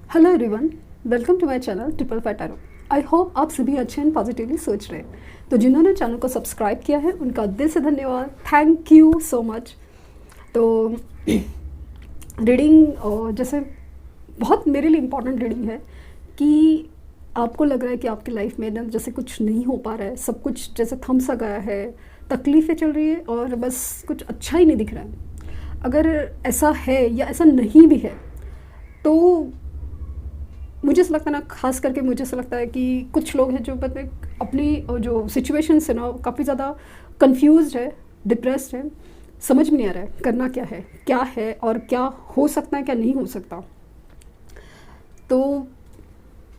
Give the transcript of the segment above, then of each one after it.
Hello everyone, welcome to my channel triple five tarot. I hope आप सभी अच्छे and positively सोच रहे हैं। तो जिन्होंने चैनल को सब्सक्राइब किया है उनका दिल से धन्यवाद, थैंक यू सो मच। तो रीडिंग जैसे बहुत मेरे लिए इम्पॉर्टेंट रीडिंग है कि आपको लग रहा है कि आपकी लाइफ में ना जैसे कुछ नहीं हो पा रहा है, सब कुछ जैसे थम सा गया है, तकलीफ़ें चल रही है और बस कुछ अच्छा ही नहीं दिख रहा है। अगर ऐसा है या ऐसा नहीं भी है तो मुझे ऐसा लगता है ना, खास करके मुझे ऐसा लगता है कि कुछ लोग हैं जो अपनी जो सिचुएशन है ना काफ़ी ज़्यादा कंफ्यूज्ड है, डिप्रेस्ड है, समझ में नहीं आ रहा है करना क्या है और क्या हो सकता है क्या नहीं हो सकता। तो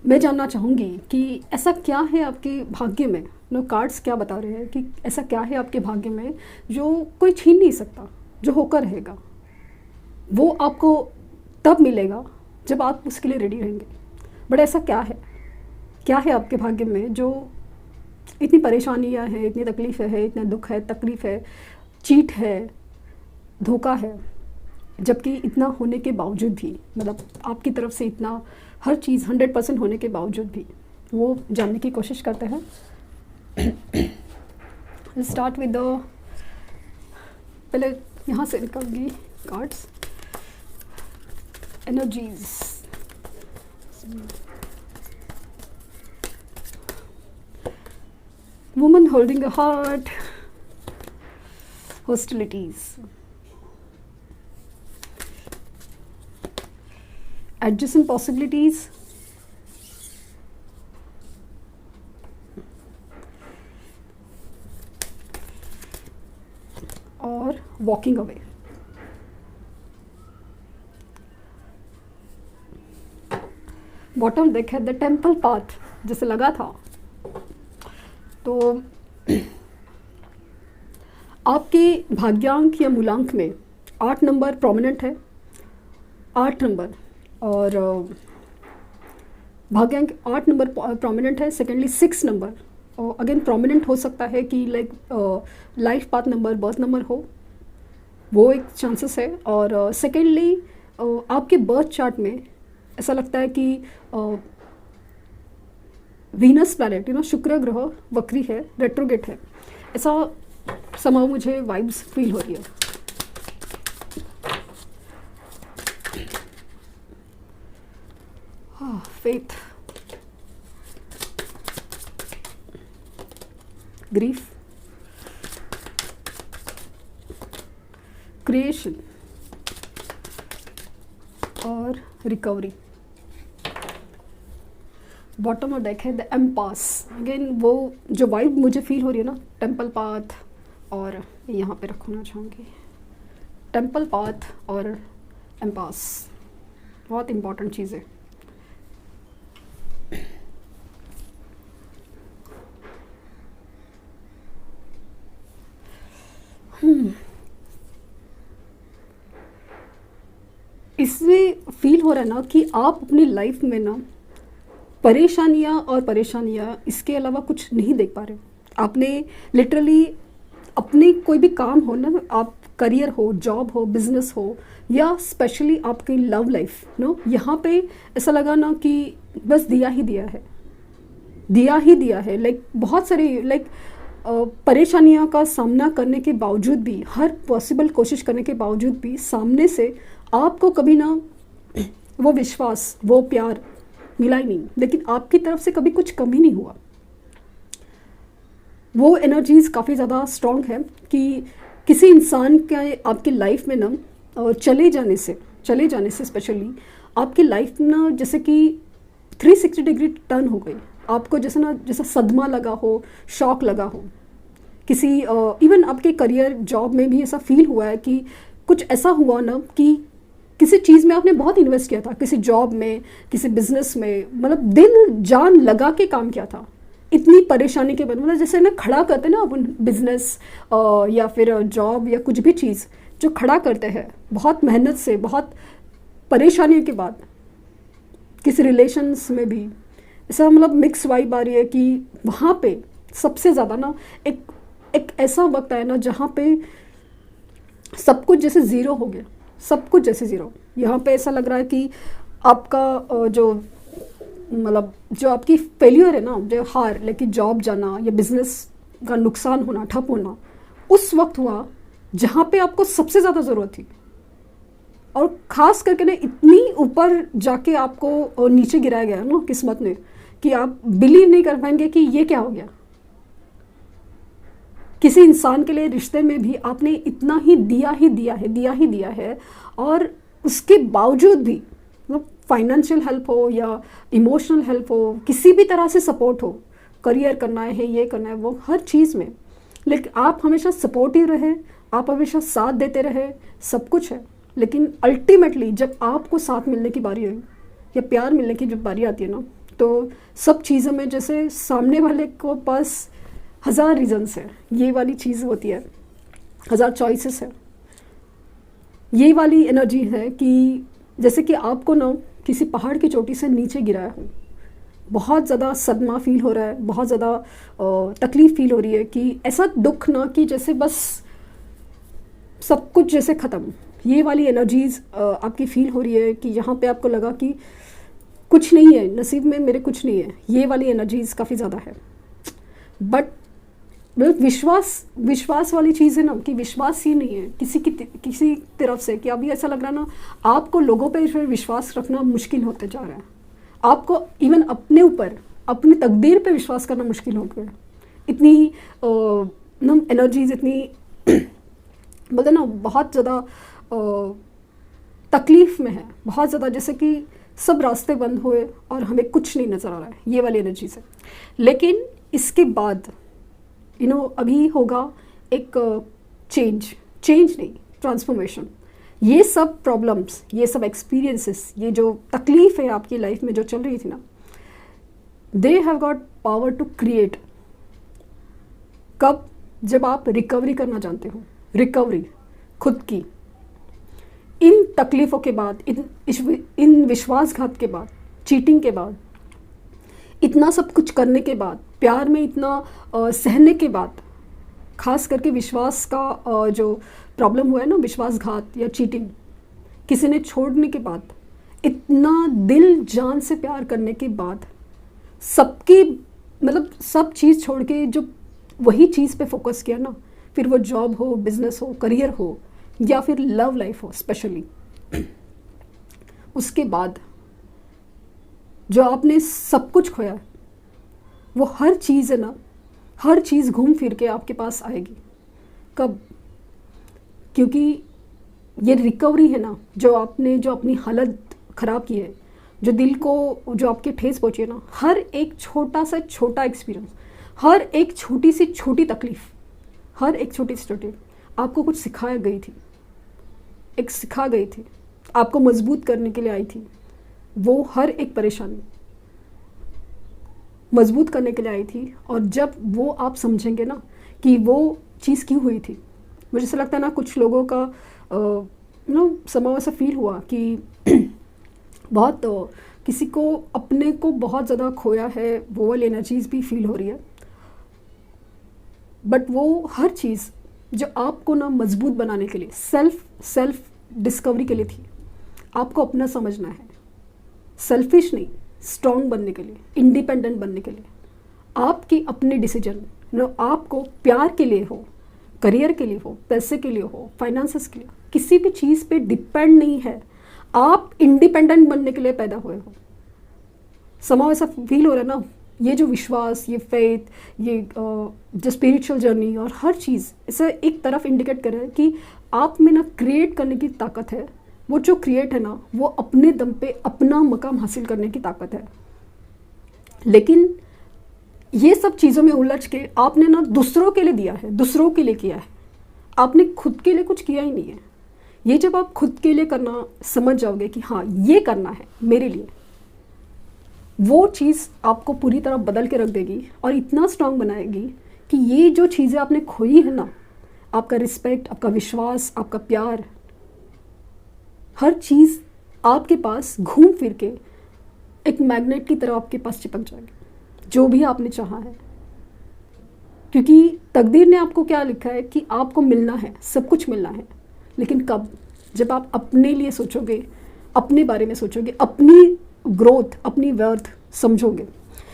मैं जानना चाहूँगी कि ऐसा क्या है आपके भाग्य में, नो कार्ड्स क्या बता रहे हैं कि ऐसा क्या है आपके भाग्य में जो कोई छीन नहीं सकता, जो होकर रहेगा। वो आपको तब मिलेगा जब आप उसके लिए रेडी रहेंगे। बट ऐसा क्या है आपके भाग्य में जो इतनी परेशानियां हैं, इतनी तकलीफ़ें हैं, इतना दुख है, तकलीफ़ है, चीट है, धोखा है, जबकि इतना होने के बावजूद भी, मतलब आपकी तरफ से इतना हर चीज़ 100% होने के बावजूद भी वो जानने की कोशिश करते हैं। स्टार्ट विद द, पहले यहाँ से निकालूंगी cards, energies. Woman holding a heart, hostilities, adjacent possibilities, और walking away। बॉटम देखे द टेम्पल पाथ, जैसे लगा था। तो आपके भाग्यांक या मूलांक में 8 नंबर प्रोमिनेंट है, 8 नंबर, और भाग्यांक 8 नंबर प्रोमिनेंट है। सेकेंडली 6 नंबर और अगेन प्रोमिनेंट हो सकता है कि like life path number, birth number हो, वो एक चांसेस है। और सेकेंडली आपके बर्थ चार्ट में ऐसा लगता है कि वीनस प्लैनेट, शुक्र ग्रह वक्री है, रेट्रोगेट है, ऐसा समय मुझे वाइब्स फील हो रही है। फेथ, ग्रीफ, क्रिएशन और रिकवरी। बॉटम और डेक है द एम्पास। अगेन वो जो वाइब मुझे फील हो रही है ना, टेम्पल पाथ, और यहाँ पे रखना चाहूँगी टेम्पल पाथ और एम्पास, बहुत इम्पॉर्टेंट चीज़ है। इसमें फील हो रहा है ना कि आप अपनी लाइफ में ना परेशानियाँ इसके अलावा कुछ नहीं देख पा रहे। आपने लिटरली अपने कोई भी काम हो ना, आप करियर हो, जॉब हो, बिजनेस हो, या स्पेशली आपकी लव लाइफ यहाँ पे ऐसा लगा ना कि बस दिया ही दिया है। लाइक बहुत सारी परेशानियों का सामना करने के बावजूद भी, हर पॉसिबल कोशिश करने के बावजूद भी सामने से आपको कभी ना वो विश्वास, वो प्यार मिला ही नहीं, लेकिन आपकी तरफ से कभी कुछ कमी नहीं हुआ। वो एनर्जीज़ काफ़ी ज़्यादा स्ट्रॉन्ग है कि किसी इंसान के आपकी लाइफ में ना चले जाने से स्पेशली आपकी लाइफ ना जैसे कि 360 डिग्री टर्न हो गई। आपको जैसा सदमा लगा हो, शॉक लगा हो, किसी इवन आपके करियर, जॉब में भी ऐसा फील हुआ है कि कुछ ऐसा हुआ ना कि किसी चीज़ में आपने बहुत इन्वेस्ट किया था, किसी जॉब में, किसी बिजनेस में, मतलब दिल जान लगा के काम किया था, इतनी परेशानी के बाद, मतलब जैसे ना खड़ा करते ना अपन बिजनेस या फिर जॉब या कुछ भी चीज़ जो खड़ा करते हैं बहुत मेहनत से, बहुत परेशानियों के बाद। किसी रिलेशंस में भी ऐसा मतलब मिक्स वाइब आ रही है कि वहाँ पे सबसे ज़्यादा ना एक ऐसा वक्त आया ना जहाँ पे सब कुछ जैसे ज़ीरो हो गया, सब कुछ जैसे ज़ीरो। यहाँ पे ऐसा लग रहा है कि आपका जो मतलब जो आपकी फेल्यूर है ना, जो हार, लेकिन जॉब जाना या बिजनेस का नुकसान होना, ठप होना, उस वक्त हुआ जहाँ पे आपको सबसे ज़्यादा ज़रूरत थी। और ख़ास करके ना इतनी ऊपर जाके आपको नीचे गिराया गया ना किस्मत ने, कि आप बिलीव नहीं कर पाएंगे कि ये क्या हो गया। किसी इंसान के लिए रिश्ते में भी आपने इतना ही दिया ही दिया है, दिया ही दिया है, और उसके बावजूद भी मतलब फाइनेंशियल हेल्प हो या इमोशनल हेल्प हो, किसी भी तरह से सपोर्ट हो, करियर करना है, ये करना है, वो हर चीज़ में, लेकिन आप हमेशा सपोर्टिव रहे, आप हमेशा साथ देते रहे, सब कुछ है। लेकिन अल्टीमेटली जब आपको साथ मिलने की बारी आई या प्यार मिलने की जब बारी आती है ना, तो सब चीज़ों में जैसे सामने वाले को पास 1000 रीजन्स है, ये वाली चीज़ होती है, 1000 चॉइसेस है। ये वाली एनर्जी है कि जैसे कि आपको ना किसी पहाड़ की चोटी से नीचे गिराया हो, बहुत ज़्यादा सदमा फील हो रहा है, बहुत ज़्यादा तकलीफ़ फील हो रही है, कि ऐसा दुख ना कि जैसे बस सब कुछ जैसे ख़त्म। ये वाली एनर्जीज़ आपकी फ़ील हो रही है कि यहाँ पे आपको लगा कि कुछ नहीं है नसीब में, मेरे कुछ नहीं है। ये वाली एनर्जीज़ काफ़ी ज़्यादा है। बट मतलब विश्वास वाली चीज़ है ना, कि विश्वास ही नहीं है किसी तरफ से, कि अभी ऐसा लग रहा है ना आपको लोगों पे विश्वास रखना मुश्किल होते जा रहा है। आपको इवन अपने ऊपर, अपनी तकदीर पे विश्वास करना मुश्किल हो गया। इतनी एनर्जीज इतनी बोलते ना बहुत ज़्यादा तकलीफ़ में है, बहुत ज़्यादा, जैसे कि सब रास्ते बंद हुए और हमें कुछ नहीं नज़र आ रहा है, ये वाली एनर्जीज है। लेकिन इसके बाद अभी होगा एक चेंज नहीं, ट्रांसफॉर्मेशन। ये सब प्रॉब्लम्स, ये सब एक्सपीरियंसेस, ये जो तकलीफ़ है आपकी लाइफ में जो चल रही थी ना, they have got power to create. कब? जब आप रिकवरी करना जानते हो, रिकवरी खुद की, इन तकलीफ़ों के बाद, इन विश्वासघात के बाद, चीटिंग के बाद, इतना सब कुछ करने के बाद, प्यार में इतना सहने के बाद, खास करके विश्वास का जो प्रॉब्लम हुआ है ना, विश्वासघात या चीटिंग, किसी ने छोड़ने के बाद, इतना दिल जान से प्यार करने के बाद, सबकी मतलब सब चीज़ छोड़ के जो वही चीज़ पे फोकस किया ना, फिर वो जॉब हो, बिजनेस हो, करियर हो, या फिर लव लाइफ हो स्पेशली, उसके बाद जो आपने सब कुछ खोया, वो हर चीज़ है ना, हर चीज़ घूम फिर के आपके पास आएगी। कब? क्योंकि ये रिकवरी है ना, जो आपने जो अपनी हालत ख़राब की है, जो दिल को जो आपके ठेस पहुँची है ना, हर एक छोटा से छोटा एक्सपीरियंस, हर एक छोटी सी छोटी तकलीफ़, हर एक छोटी से छोटी आपको कुछ सिखा गई थी, सिखा गई थी, आपको मजबूत करने के लिए आई थी। वो हर एक परेशानी मजबूत करने के लिए आई थी। और जब वो आप समझेंगे ना कि वो चीज़ क्यों हुई थी, मुझे ऐसा लगता है ना कुछ लोगों का समय ऐसा फील हुआ कि बहुत किसी को अपने को बहुत ज़्यादा खोया है, वो वाली एनर्जीज भी फील हो रही है। बट वो हर चीज़ जो आपको ना मजबूत बनाने के लिए, सेल्फ डिस्कवरी के लिए थी। आपको अपना समझना है, सेल्फिश नहीं, स्ट्रॉन्ग बनने के लिए, इंडिपेंडेंट बनने के लिए। आपकी अपने डिसीजन आपको प्यार के लिए हो, करियर के लिए हो, पैसे के लिए हो, फाइनेंसेस के लिए, किसी भी चीज़ पे डिपेंड नहीं है। आप इंडिपेंडेंट बनने के लिए पैदा हुए हो। समाव ऐसा फील हो रहा है ना, ये जो विश्वास, ये फेथ, ये जो स्पिरिचुअल जर्नी और हर चीज़ इसे एक तरफ इंडिकेट कर रहा है कि आप में ना क्रिएट करने की ताकत है। वो जो क्रिएट है ना, वो अपने दम पे अपना मकाम हासिल करने की ताकत है। लेकिन ये सब चीज़ों में उलझ के आपने ना दूसरों के लिए दिया है, दूसरों के लिए किया है, आपने खुद के लिए कुछ किया ही नहीं है। ये जब आप खुद के लिए करना समझ जाओगे कि हाँ ये करना है मेरे लिए, वो चीज़ आपको पूरी तरह बदल के रख देगी और इतना स्ट्रांग बनाएगी कि ये जो चीज़ें आपने खोई है ना, आपका रिस्पेक्ट, आपका विश्वास, आपका प्यार, हर चीज़ आपके पास घूम फिर के एक मैग्नेट की तरह आपके पास चिपक जाएगी, जो भी आपने चाहा है। क्योंकि तकदीर ने आपको क्या लिखा है कि आपको मिलना है, सब कुछ मिलना है। लेकिन कब? जब आप अपने लिए सोचोगे, अपने बारे में सोचोगे, अपनी ग्रोथ, अपनी वर्थ समझोगे।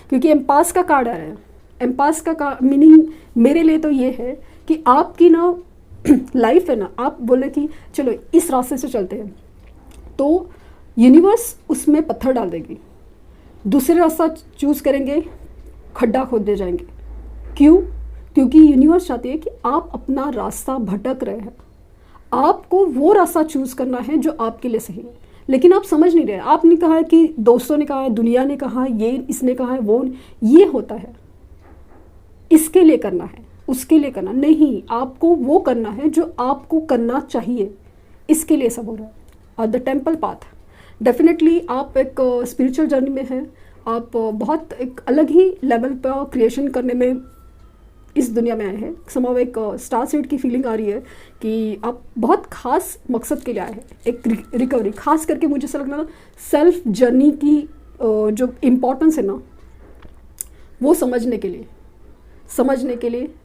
क्योंकि एम्पास का कार्ड आ रहा है। एम्पास का मीनिंग मेरे लिए तो ये है कि आपकी ना लाइफ है ना, आप बोले कि चलो इस रास्ते से चलते हैं, तो यूनिवर्स उसमें पत्थर डाल देगी। दूसरे रास्ता चूज़ करेंगे, खड्डा खोदते जाएंगे। क्यों? क्योंकि यूनिवर्स चाहती है कि आप अपना रास्ता भटक रहे हैं, आपको वो रास्ता चूज़ करना है जो आपके लिए सही है, लेकिन आप समझ नहीं रहे। आपने कहा है कि दोस्तों ने कहा है, दुनिया ने कहा है, ये इसने कहा है, वो ये होता है, इसके लिए करना है, उसके लिए करना नहीं, आपको वो करना है जो आपको करना चाहिए, इसके लिए सब हो रहा है। और द टेम्पल पाथ, डेफिनेटली आप एक स्पिरिचुअल जर्नी में हैं, आप बहुत एक अलग ही लेवल पर क्रिएशन करने में इस दुनिया में आए हैं। समाव एक स्टार सीड की फीलिंग आ रही है कि आप बहुत खास मकसद के लिए आए हैं, एक रिकवरी। खास करके मुझे ऐसा लग रहा है सेल्फ जर्नी की जो इम्पोर्टेंस है ना, वो समझने के लिए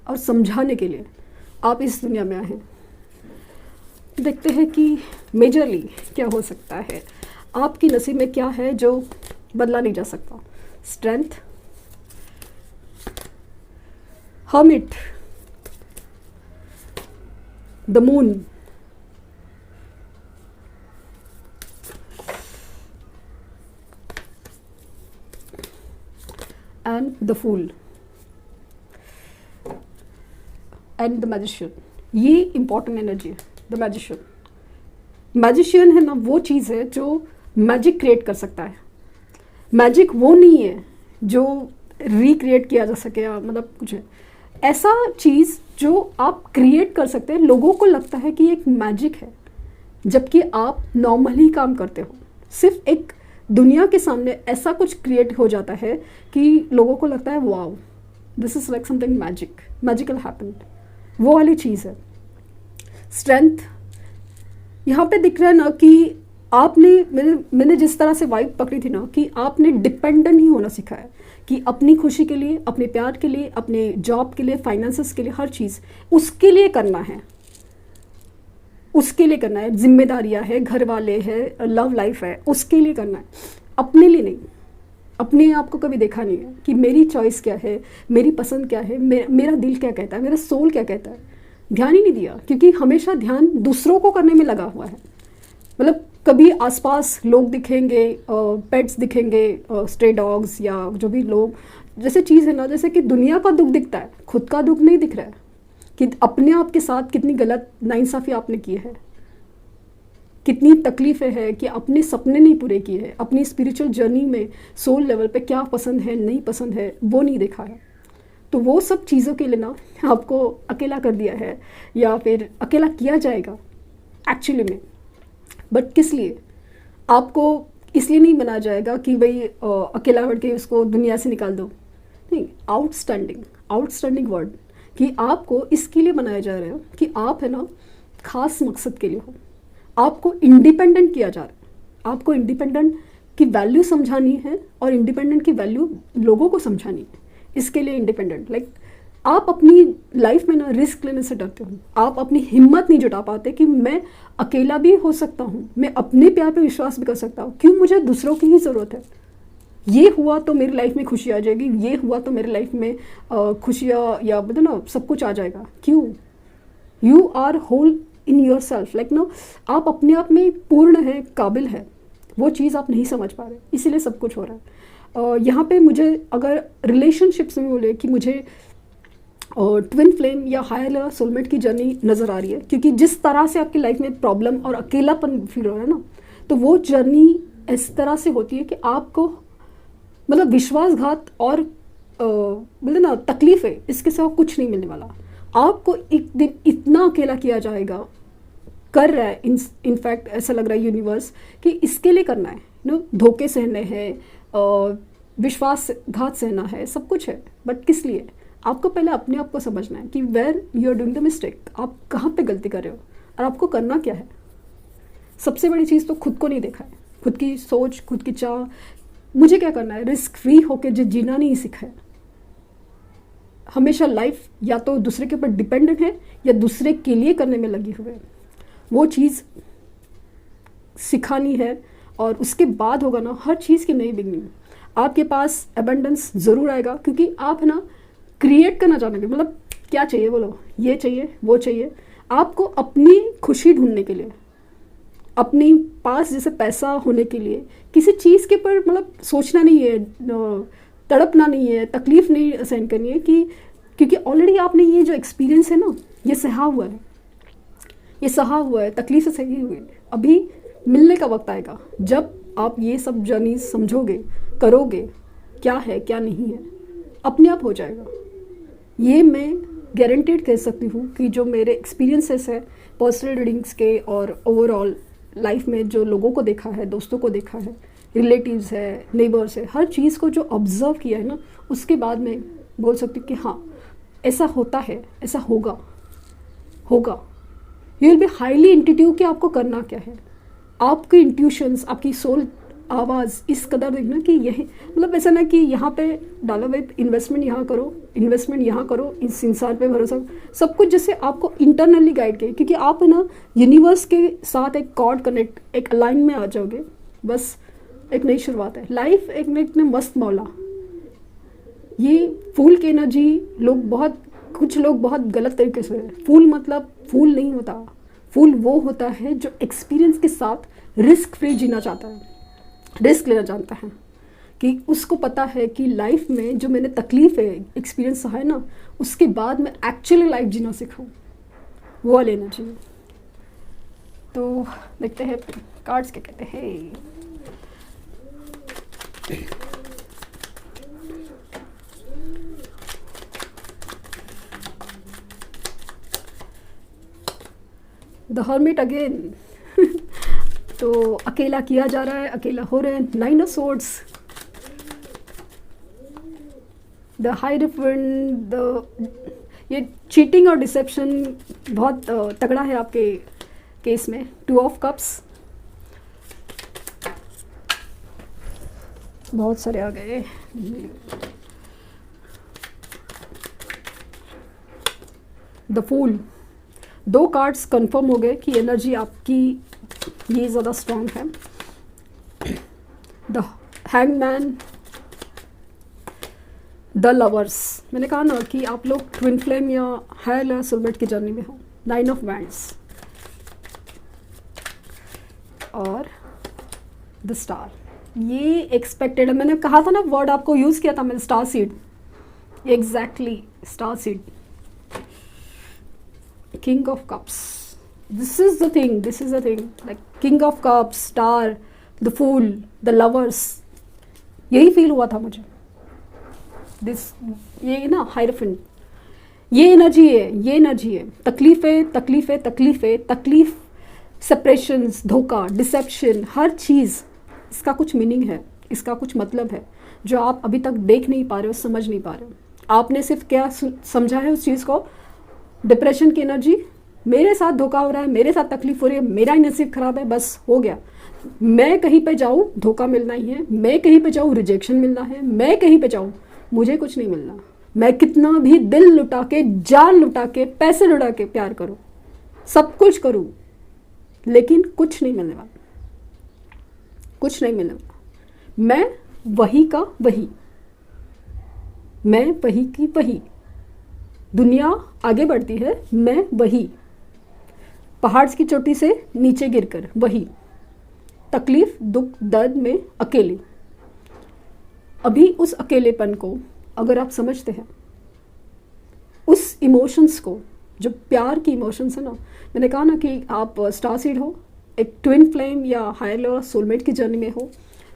और समझाने के लिए आप इस दुनिया में आए हैं। देखते हैं कि मेजरली क्या हो सकता है, आपकी नसीब में क्या है जो बदला नहीं जा सकता। Strength, hermit, the moon, and the fool and the magician. ये इंपॉर्टेंट एनर्जी है। द मैजिशियन है ना, वो चीज़ है जो मैजिक क्रिएट कर सकता है। मैजिक वो नहीं है जो रिक्रिएट किया जा सके, मतलब कुछ है ऐसा चीज़ जो आप क्रिएट कर सकते हैं। लोगों को लगता है कि एक मैजिक है, जबकि आप नॉर्मली काम करते हो। सिर्फ एक दुनिया के सामने ऐसा कुछ क्रिएट हो जाता है कि लोगों को लगता है wow, this is like something magical happened. वो वाली चीज़ है। स्ट्रेंथ यहाँ पे दिख रहा है ना कि आपने मैंने जिस तरह से वाइब पकड़ी थी ना, कि आपने डिपेंडेंट ही होना सीखा है कि अपनी खुशी के लिए, अपने प्यार के लिए, अपने जॉब के लिए, फाइनेंसेस के लिए, हर चीज़ उसके लिए करना है, उसके लिए करना है। जिम्मेदारियां है, घर वाले हैं, लव लाइफ है, उसके लिए करना है, अपने लिए नहीं। अपने आप को कभी देखा नहीं है कि मेरी चॉइस क्या है, मेरी पसंद क्या है, मेरा दिल क्या कहता है, मेरा सोल क्या कहता है। ध्यान ही नहीं दिया, क्योंकि हमेशा ध्यान दूसरों को करने में लगा हुआ है। मतलब कभी आसपास लोग दिखेंगे, पेट्स दिखेंगे, स्ट्रे डॉग्स या जो भी लोग, जैसे चीज़ है ना, जैसे कि दुनिया का दुख दिखता है, खुद का दुख नहीं दिख रहा है कि अपने आप के साथ कितनी गलत नाइंसाफ़ी आपने की है, कितनी तकलीफ़ें हैं कि अपने सपने नहीं पूरे किए हैं, अपनी स्पिरिचुअल जर्नी में सोल लेवल पे क्या पसंद है, नहीं पसंद है, वो नहीं देखा है। तो वो सब चीज़ों के लिए ना आपको अकेला कर दिया है, या फिर अकेला किया जाएगा एक्चुअली में। बट किस लिए? आपको इसलिए नहीं बनाया जाएगा कि भाई अकेला बढ़ के उसको दुनिया से निकाल दो, नहीं। आउटस्टैंडिंग वर्ड कि आपको इसके लिए बनाया जा रहा है कि आप है ना खास मकसद के लिए हो। आपको इंडिपेंडेंट किया जा रहा है, आपको इंडिपेंडेंट की वैल्यू समझानी है और इंडिपेंडेंट की वैल्यू लोगों को समझानी है। इसके लिए इंडिपेंडेंट, लाइक आप अपनी लाइफ में ना रिस्क लेने से डरते हो, आप अपनी हिम्मत नहीं जुटा पाते कि मैं अकेला भी हो सकता हूँ, मैं अपने प्यार पे विश्वास भी कर सकता हूँ, क्यों मुझे दूसरों की ही ज़रूरत है। ये हुआ तो मेरी लाइफ में खुशी आ जाएगी, ये हुआ तो मेरी लाइफ में खुशियाँ या मतलब ना सब कुछ आ जाएगा। क्यों? You are whole in your self, like ना आप अपने आप में पूर्ण है, काबिल है। वो चीज़ आप नहीं समझ पा रहे, इसीलिए सब कुछ हो रहा है। यहाँ पे मुझे अगर रिलेशनशिप्स में बोले कि मुझे ट्विन फ्लेम या हायर लेवल सोलमेट की जर्नी नज़र आ रही है, क्योंकि जिस तरह से आपकी लाइफ में प्रॉब्लम और अकेलापन फील हो रहा है ना, तो वो जर्नी इस तरह से होती है कि आपको मतलब विश्वासघात और मतलब ना तकलीफ है, इसके सिवा कुछ नहीं मिलने वाला। आपको एक दिन इतना अकेला किया जाएगा, कर रहा है इनफैक्ट ऐसा लग रहा है यूनिवर्स कि इसके लिए करना है, धोखे सहने हैं, विश्वासघात सहना है, सब कुछ है। बट किस लिए? आपको पहले अपने आप को समझना है कि where you are doing the mistake, आप कहाँ पे गलती कर रहे हो और आपको करना क्या है। सबसे बड़ी चीज़ तो खुद को नहीं देखा है, खुद की सोच, खुद की चाह, मुझे क्या करना है, रिस्क फ्री होकर जो जीना नहीं सीखा है। हमेशा लाइफ या तो दूसरे के ऊपर डिपेंडेंट है या दूसरे के लिए करने में लगी हुए है। वो चीज़ सिखानी है और उसके बाद होगा ना हर चीज़ की नई बिगनिंग। आपके पास एबंडेंस ज़रूर आएगा, क्योंकि आप है ना क्रिएट करना चाहेंगे। मतलब क्या चाहिए बोलो, ये चाहिए वो चाहिए। आपको अपनी खुशी ढूंढने के लिए, अपनी पास जैसे पैसा होने के लिए किसी चीज़ के पर मतलब सोचना नहीं है, तड़पना नहीं है, तकलीफ़ नहीं सहन करनी है, कि क्योंकि ऑलरेडी आपने ये जो एक्सपीरियंस है ना ये सहा हुआ है, ये सहा हुआ है, तकलीफ से सही हुई है। अभी मिलने का वक्त आएगा जब आप ये सब जर्नी समझोगे, करोगे, क्या है क्या नहीं है, अपने आप हो जाएगा। ये मैं गारंटेड कह सकती हूँ कि जो मेरे एक्सपीरियंसेस है पर्सनल रीडिंग्स के और ओवरऑल लाइफ में जो लोगों को देखा है, दोस्तों को देखा है, रिलेटिव्स है, नेबर्स है, हर चीज़ को जो ऑब्ज़र्व किया है ना, उसके बाद मैं बोल सकती हूँ कि हाँ ऐसा होता है, ऐसा होगा होगा। You will be highly intuitive कि आपको करना क्या है। आपके इंट्यूशंस, आपकी सोल आवाज़ इस कदर देखना कि यही मतलब ऐसा ना कि यहाँ पे डालो भाई इन्वेस्टमेंट यहाँ करो, इन्वेस्टमेंट यहाँ करो, इस इंसान पे भरोसा, सब कुछ जैसे आपको इंटरनली गाइड किए, क्योंकि आप है ना यूनिवर्स के साथ एक कॉर्ड कनेक्ट, एक अलाइन में आ जाओगे। बस एक नई शुरुआत है। लाइफ एक ने मस्त मौला। ये फूल की एनर्जी कुछ लोग बहुत गलत तरीके से, फूल मतलब फूल नहीं होता। फूल वो होता है जो एक्सपीरियंस के साथ रिस्क फ्री जीना चाहता है, रिस्क लेना जानता है, कि उसको पता है कि लाइफ में जो मैंने तकलीफ है एक्सपीरियंस है ना, उसके बाद मैं एक्चुअली लाइफ जीना सीखूं, वो वाली एनर्जी। तो देखते हैं कार्ड्स क्या कहते हैं। The hermit again. तो अकेला किया जा रहा है, अकेला हो रहे हैं। 9 ऑफ सोर्ड्स, द हाइरोफेंट, ये चीटिंग और डिसेप्शन बहुत तगड़ा है आपके केस में। 2 ऑफ कप्स, बहुत सारे आ गए। द फूल, 2 कार्ड्स कंफर्म हो गए कि एनर्जी आपकी ये ज़्यादा स्ट्रॉन्ग है। द हैंगमैन, द लवर्स, मैंने कहा ना कि आप लोग ट्विन फ्लेम या हायर या सोलमेट की जर्नी में हो। 9 ऑफ वैंड्स और द स्टार, ये एक्सपेक्टेड है। मैंने कहा था ना, वर्ड आपको यूज़ किया था मैंने, star seed. Exactly, star seed. King of Cups, this is the thing, like King of Cups, Star, the Fool, the Lovers, यही फील हुआ था मुझे। ये ना हाइरोफेंट, ये एनर्जी है, तकलीफ, सेपरेशंस, धोखा, डिसेप्शन, हर चीज़ इसका कुछ मीनिंग है, इसका कुछ मतलब है जो आप अभी तक देख नहीं पा रहे हो, समझ नहीं पा रहे हो। आपने सिर्फ क्या समझा है उस चीज़ को, डिप्रेशन की एनर्जी, मेरे साथ धोखा हो रहा है, मेरे साथ तकलीफ हो रही है, मेरा ही नसीब खराब है, बस हो गया। मैं कहीं पे जाऊँ धोखा मिलना ही है, मैं कहीं पे जाऊँ रिजेक्शन मिलना है, मैं कहीं पे जाऊँ मुझे कुछ नहीं मिलना। मैं कितना भी दिल लुटा के, जान लुटा के, पैसे लुटा के प्यार करूँ, सब कुछ करूँ, लेकिन कुछ नहीं मिलने वाला, कुछ नहीं मिलने वाला। मैं वही का वही, मैं वही की वही। दुनिया आगे बढ़ती है, मैं वही। पहाड़ की चोटी से नीचे गिरकर वही, तकलीफ, दुख, दर्द में अकेले। अभी उस अकेलेपन को अगर आप समझते हैं, उस इमोशंस को, जो प्यार की इमोशंस है ना, मैंने कहा ना कि आप स्टार सीड हो, एक ट्विन फ्लेम या हायर लेवल सोलमेट की जर्नी में हो।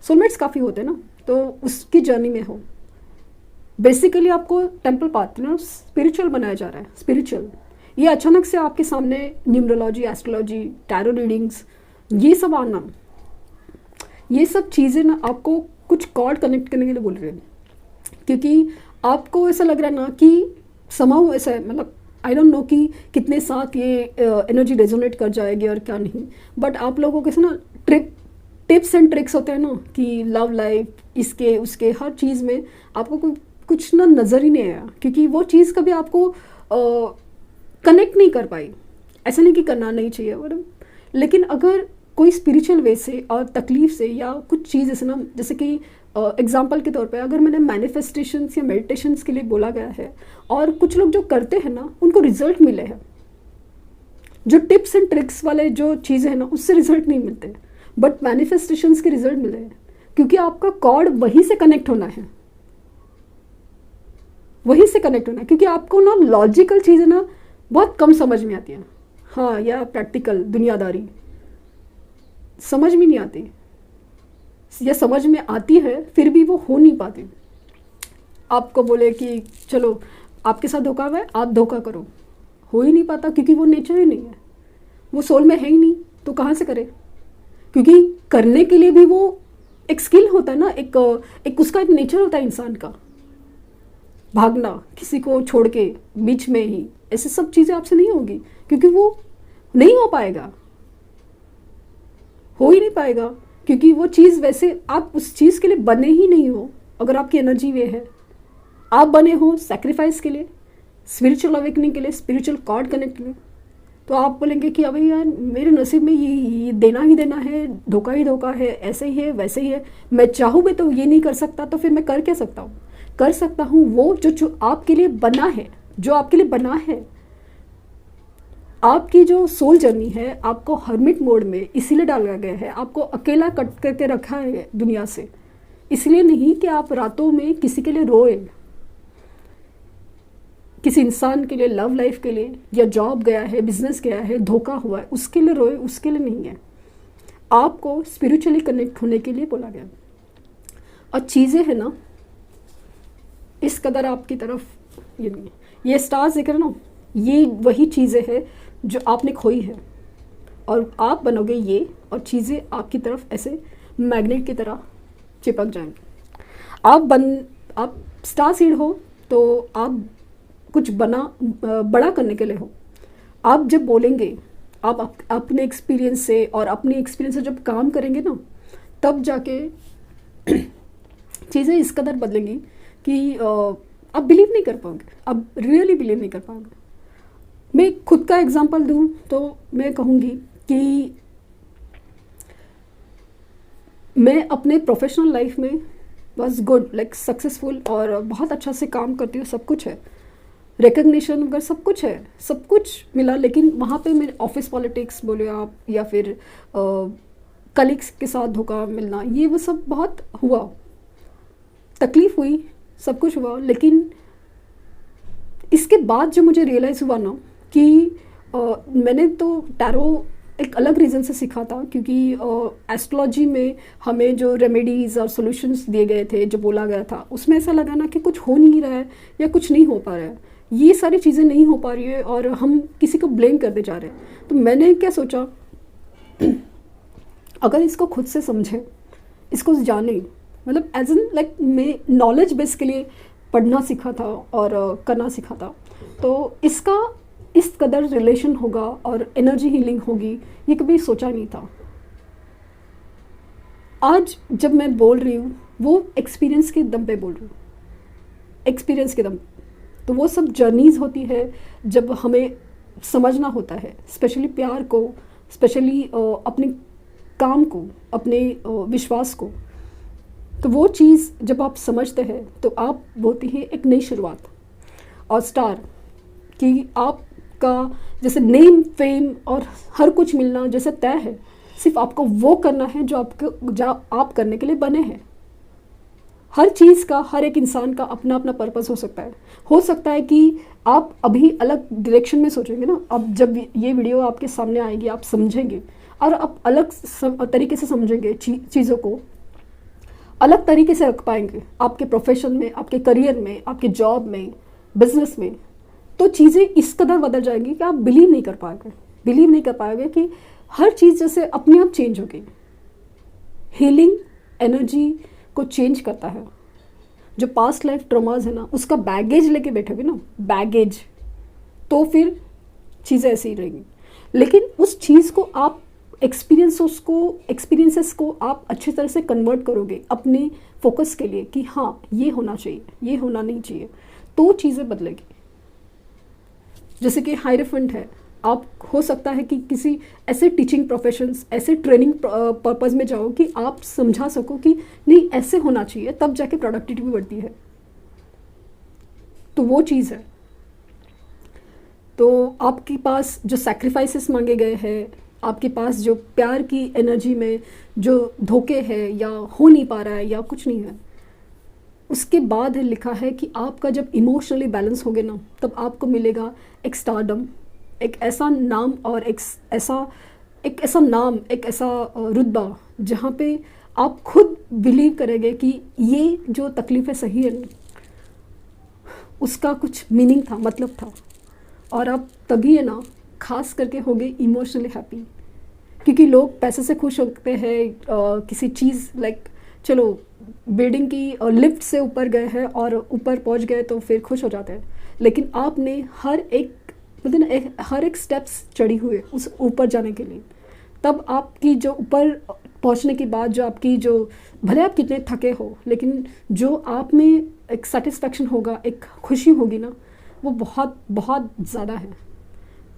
सोलमेट्स काफ़ी होते हैं ना, तो उसकी जर्नी में हो। बेसिकली आपको टेम्पल पार्टनर स्पिरिचुअल बनाया जा रहा है, स्पिरिचुअल। ये अचानक से आपके सामने न्यूमरोलॉजी, एस्ट्रोलॉजी, टैरो रीडिंग्स, ये सब आना, ये सब चीज़ें ना आपको कुछ कॉर्ड कनेक्ट करने के लिए बोल रहे हैं, क्योंकि आपको ऐसा लग रहा है ना कि समाउ ऐसा है, मतलब आई डोंट नो कि कितने साथ ये एनर्जी रेजोनेट कर जाएगी और क्या नहीं, बट आप लोगों के ना टिप्स एंड ट्रिक्स होते हैं ना कि लव लाइफ, इसके उसके हर चीज़ में आपको कुछ ना नज़र ही नहीं आया, क्योंकि वो चीज़ कभी आपको कनेक्ट नहीं कर पाई। ऐसा नहीं कि करना नहीं चाहिए, लेकिन अगर कोई स्पिरिचुअल वे से और तकलीफ से या कुछ चीज़ ऐसे ना, जैसे कि एग्जांपल के तौर पे अगर मैंने मैनिफेस्टेशंस या मेडिटेशंस के लिए बोला गया है और कुछ लोग जो करते हैं ना उनको रिजल्ट मिले हैं, जो टिप्स एंड ट्रिक्स वाले जो चीज़ें हैं ना उससे रिजल्ट नहीं मिलते, बट मैनिफेस्टेशंस के रिजल्ट मिले हैं, क्योंकि आपका कॉर्ड वहीं से कनेक्ट होना है, वहीं से कनेक्ट होना है। क्योंकि आपको ना लॉजिकल चीज़ें ना बहुत कम समझ में आती हैं, हाँ, या प्रैक्टिकल दुनियादारी समझ में नहीं आती, या समझ में आती है फिर भी वो हो नहीं पाती। आपको बोले कि चलो आपके साथ धोखा हुआ है, आप धोखा करो, हो ही नहीं पाता, क्योंकि वो नेचर ही नहीं है, वो सोल में है ही नहीं, तो कहाँ से करे? क्योंकि करने के लिए भी वो एक स्किल होता है ना, एक उसका एक नेचर होता है इंसान का, भागना किसी को छोड़ के बीच में ही, ऐसे सब चीज़ें आपसे नहीं होगी, क्योंकि वो नहीं हो पाएगा, हो ही नहीं पाएगा, क्योंकि वो चीज़ वैसे आप उस चीज़ के लिए बने ही नहीं हो। अगर आपकी एनर्जी वे है, आप बने हो सैक्रिफाइस के लिए, स्पिरिचुअल अवेकनिंग के लिए, स्पिरिचुअल कॉर्ड कनेक्ट के लिए, तो आप बोलेंगे कि अभी यार मेरे नसीब में ये देना ही देना है, धोखा ही धोखा है, ऐसे ही है, वैसे ही है, मैं चाहूँ भी तो ये नहीं कर सकता, तो फिर मैं कर क्या सकता हूँ? कर सकता हूँ वो जो आपके लिए बना है, जो आपके लिए बना है। आपकी जो सोल जर्नी है आपको हर्मिट मोड में इसीलिए डाला गया है, आपको अकेला कट करके रखा है दुनिया से, इसलिए नहीं कि आप रातों में किसी के लिए रोए, किसी इंसान के लिए, लव लाइफ के लिए, या जॉब गया है, बिजनेस गया है, धोखा हुआ है, उसके लिए रोए, उसके लिए नहीं है। आपको स्पिरिचुअली कनेक्ट होने के लिए बोला गया। और चीज़ें है ना इस कदर आपकी तरफ ये नहीं है, ये स्टार्स देख रहे ना, ये वही चीज़ें हैं जो आपने खोई है, और आप बनोगे ये, और चीज़ें आपकी तरफ ऐसे मैग्नेट की तरह चिपक जाएंगी। आप स्टार सीड हो तो आप कुछ बड़ा करने के लिए हो। आप जब बोलेंगे, आप अपने एक्सपीरियंस से और अपने एक्सपीरियंस से जब काम करेंगे ना, तब जाके चीज़ें इस कदर बदलेंगी कि आप बिलीव नहीं कर पाओगे, आप रियली बिलीव नहीं कर पाओगे। मैं खुद का एग्जांपल दूं तो मैं कहूँगी कि मैं अपने प्रोफेशनल लाइफ में बस गुड, लाइक सक्सेसफुल, और बहुत अच्छा से काम करती हूँ, सब कुछ है, रिकग्निशन वगैरह सब कुछ है, सब कुछ मिला, लेकिन वहाँ पे मेरे ऑफिस पॉलिटिक्स बोले आप, या फिर कलीग्स के साथ धोखा मिलना, ये वो सब बहुत हुआ, तकलीफ हुई, सब कुछ हुआ। लेकिन इसके बाद जो मुझे रियलाइज़ हुआ ना कि मैंने तो टैरो एक अलग रीज़न से सीखा था, क्योंकि एस्ट्रोलॉजी में हमें जो रेमेडीज़ और सॉल्यूशंस दिए गए थे, जो बोला गया था, उसमें ऐसा लगा ना कि कुछ हो नहीं रहा है या कुछ नहीं हो पा रहा है, ये सारी चीज़ें नहीं हो पा रही है और हम किसी को ब्लेम करते जा रहे हैं। तो मैंने क्या सोचा, अगर इसको खुद से समझें, इसको जाने, मतलब एज एन लाइक मैं नॉलेज बेस के लिए पढ़ना सीखा था और करना सीखा था, तो इसका इस कदर रिलेशन होगा और एनर्जी हीलिंग होगी, ये कभी सोचा नहीं था। आज जब मैं बोल रही हूँ वो एक्सपीरियंस के दम पे बोल रही हूँ, एक्सपीरियंस के दम। तो वो सब जर्नीज़ होती है जब हमें समझना होता है, स्पेशली प्यार को, स्पेशली अपने काम को, अपने विश्वास को। तो वो चीज़ जब आप समझते हैं तो आप होती है एक नई शुरुआत। और स्टार कि आपका जैसे नेम, फेम और हर कुछ मिलना जैसे तय है, सिर्फ आपको वो करना है जो आप करने के लिए बने हैं। हर चीज़ का, हर एक इंसान का अपना अपना पर्पस हो सकता है कि आप अभी अलग डायरेक्शन में सोचेंगे ना, अब जब ये वीडियो आपके सामने आएगी आप समझेंगे और आप अलग तरीके से समझेंगे, चीज़ों को अलग तरीके से रख पाएंगे आपके प्रोफेशन में, आपके करियर में, आपके जॉब में, बिजनेस में। तो चीज़ें इस कदर बदल जाएंगी कि आप बिलीव नहीं कर पाओगे कि हर चीज़ जैसे अपने आप चेंज होगी। हीलिंग एनर्जी को चेंज करता है। जो पास्ट लाइफ ट्रॉमास है ना, उसका बैगेज लेके बैठोगे ना, बैगेज, तो फिर चीज़ें ऐसी ही रहेंगी। लेकिन उस चीज़ को आप एक्सपीरियंसेस को आप अच्छी तरह से कन्वर्ट करोगे अपने फोकस के लिए कि हाँ ये होना चाहिए, ये होना नहीं चाहिए, तो चीज़ें बदलेगी। जैसे कि हायरेफेंट है, आप हो सकता है कि किसी ऐसे टीचिंग प्रोफेशंस, ऐसे ट्रेनिंग पर्पज़ में जाओ कि आप समझा सको कि नहीं ऐसे होना चाहिए, तब जाके प्रोडक्टिविटी भी बढ़ती है। तो वो चीज़ है। तो आपके पास जो सैक्रिफाइसेस मांगे गए हैं, आपके पास जो प्यार की एनर्जी में जो धोखे है या हो नहीं पा रहा है या कुछ नहीं है, उसके बाद लिखा है कि आपका जब इमोशनली बैलेंस होगे ना, तब आपको मिलेगा एक स्टारडम, एक ऐसा नाम और एक ऐसा नाम, एक ऐसा रुतबा जहाँ पे आप खुद बिलीव करेंगे कि ये जो तकलीफ़ है सही है ना, उसका कुछ मीनिंग था, मतलब था। और आप तभी है ना खास करके होगे इमोशनली हैप्पी, क्योंकि लोग पैसे से खुश होते हैं, किसी चीज़ लाइक चलो बिल्डिंग की लिफ्ट से ऊपर गए हैं और ऊपर पहुंच गए तो फिर खुश हो जाते हैं, लेकिन आपने हर एक मतलब ना हर एक स्टेप्स चढ़ी हुए उस ऊपर जाने के लिए, तब आपकी जो ऊपर पहुंचने के बाद जो आपकी जो भले आप कितने थके हो, लेकिन जो आप में एक सेटिस्फेक्शन होगा, एक खुशी होगी ना, वो बहुत बहुत ज़्यादा है।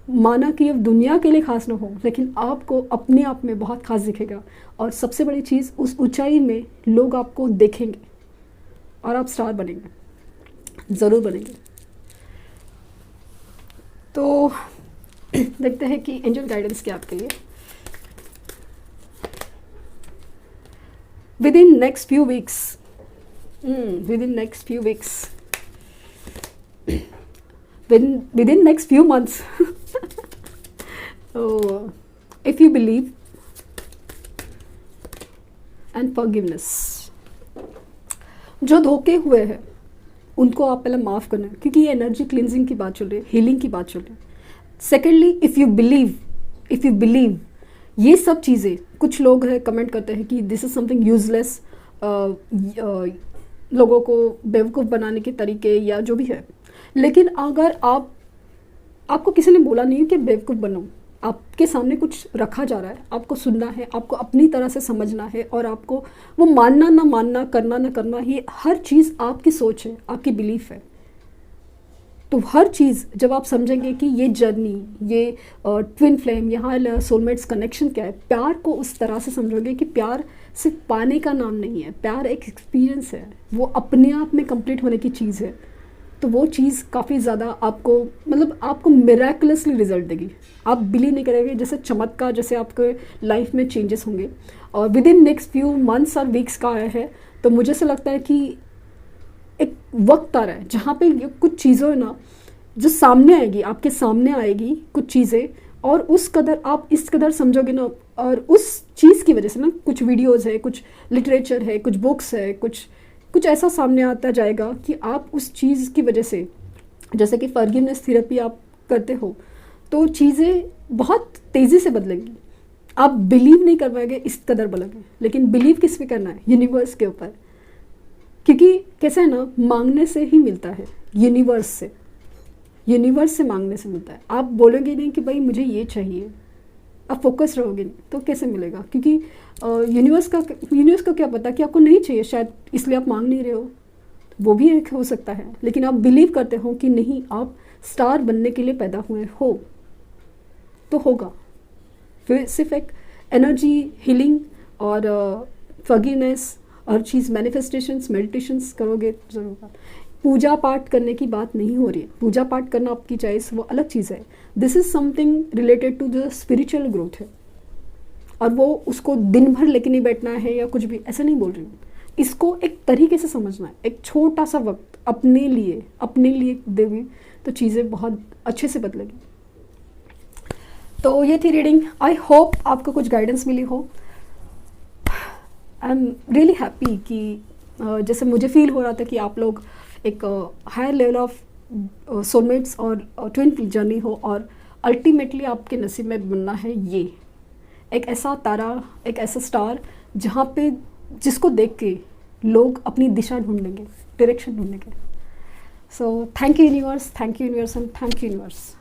माना कि अब दुनिया के लिए खास ना हो, लेकिन आपको अपने आप में बहुत खास दिखेगा। और सबसे बड़ी चीज़, उस ऊंचाई में लोग आपको देखेंगे और आप स्टार बनेंगे, ज़रूर बनेंगे। तो देखते हैं कि एंजल गाइडेंस क्या आपके लिए। within next few weeks within next few weeks within next few months oh, if you believe and forgiveness, जो धोखे हुए हैं उनको आप पहले माफ़ करना, क्योंकि ये एनर्जी क्लिनजिंग की बात चल रही है, हीलिंग की बात चल रही है। सेकेंडली, इफ़ यू बिलीव ये सब चीज़ें, कुछ लोग हैं कमेंट करते हैं कि दिस इज़ समथिंग यूजलेस, लोगों को बेवकूफ़ बनाने के तरीके या जो भी है, लेकिन अगर आपको किसी ने बोला नहीं कि बेवकूफ़ बनो, आपके सामने कुछ रखा जा रहा है, आपको सुनना है, आपको अपनी तरह से समझना है, और आपको वो मानना ना मानना, करना ना करना, ये हर चीज़ आपकी सोच है, आपकी बिलीफ है। तो हर चीज़ जब आप समझेंगे कि ये जर्नी, ये ट्विन फ्लेम, यहाँ सोलमेट्स कनेक्शन क्या है, प्यार को उस तरह से समझोगे कि प्यार सिर्फ पाने का नाम नहीं है, प्यार एक एक्सपीरियंस है, वो अपने आप में कंप्लीट होने की चीज़ है। तो वो चीज़ काफ़ी ज़्यादा आपको मतलब आपको मिरेकुलसली रिजल्ट देगी। आप बिलीव नहीं करेंगे, जैसे चमत्कार जैसे आपके लाइफ में चेंजेस होंगे। और with in next few months और वीक्स का आया है, तो मुझे ऐसा लगता है कि एक वक्त आ रहा है जहाँ पे कुछ चीज़ों ना जो सामने आएगी, आपके सामने आएगी कुछ चीज़ें, और उस कदर आप इस कदर समझोगे ना, और उस चीज़ की वजह से ना कुछ वीडियोस है, कुछ लिटरेचर है, कुछ बुक्स है, कुछ ऐसा सामने आता जाएगा कि आप उस चीज़ की वजह से, जैसे कि फॉरगिवनेस थेरेपी आप करते हो, तो चीज़ें बहुत तेज़ी से बदलेंगी। आप बिलीव नहीं कर पाएंगे इस कदर बदलेंगे, लेकिन बिलीव किस पे करना है? यूनिवर्स के ऊपर, क्योंकि कैसे है ना, मांगने से ही मिलता है, यूनिवर्स से मांगने से मिलता है। आप बोलोगे नहीं कि भाई मुझे ये चाहिए, आप फोकस रहोगे नहीं तो कैसे मिलेगा? क्योंकि यूनिवर्स को क्या पता कि आपको नहीं चाहिए, शायद इसलिए आप मांग नहीं रहे हो, वो भी एक हो सकता है। लेकिन आप बिलीव करते हो कि नहीं, आप स्टार बनने के लिए पैदा हुए हो, तो होगा। फिर सिर्फ एक एनर्जी हीलिंग और फॉरगिवनेस और चीज़ मैनिफेस्टेशंस, मेडिटेशंस करोगे ज़रूर होगा। पूजा पाठ करने की बात नहीं हो रही है, पूजा पाठ करना आपकी चॉइस, वो अलग चीज़ है। This is something related to the spiritual growth है, और वो उसको दिन भर लेके नहीं बैठना है या कुछ भी, ऐसा नहीं बोल रही हूँ। इसको एक तरीके से समझना है, एक छोटा सा वक्त अपने लिए देवी, तो चीज़ें बहुत अच्छे से बदलेगी। तो ये थी रीडिंग। आई होप आपको कुछ गाइडेंस मिली हो। आई एम रियली हैप्पी कि जैसे मुझे फील हो रहा था कि आप लोग एक हायर लेवल ऑफ सोलमेट्स और ट्विन जर्नी हो, और अल्टीमेटली आपके नसीब में बनना है ये एक ऐसा तारा, एक ऐसा स्टार जहाँ पे जिसको देख के लोग अपनी दिशा ढूंढेंगे, डायरेक्शन ढूंढेंगे। So thank you universe, and thank you universe.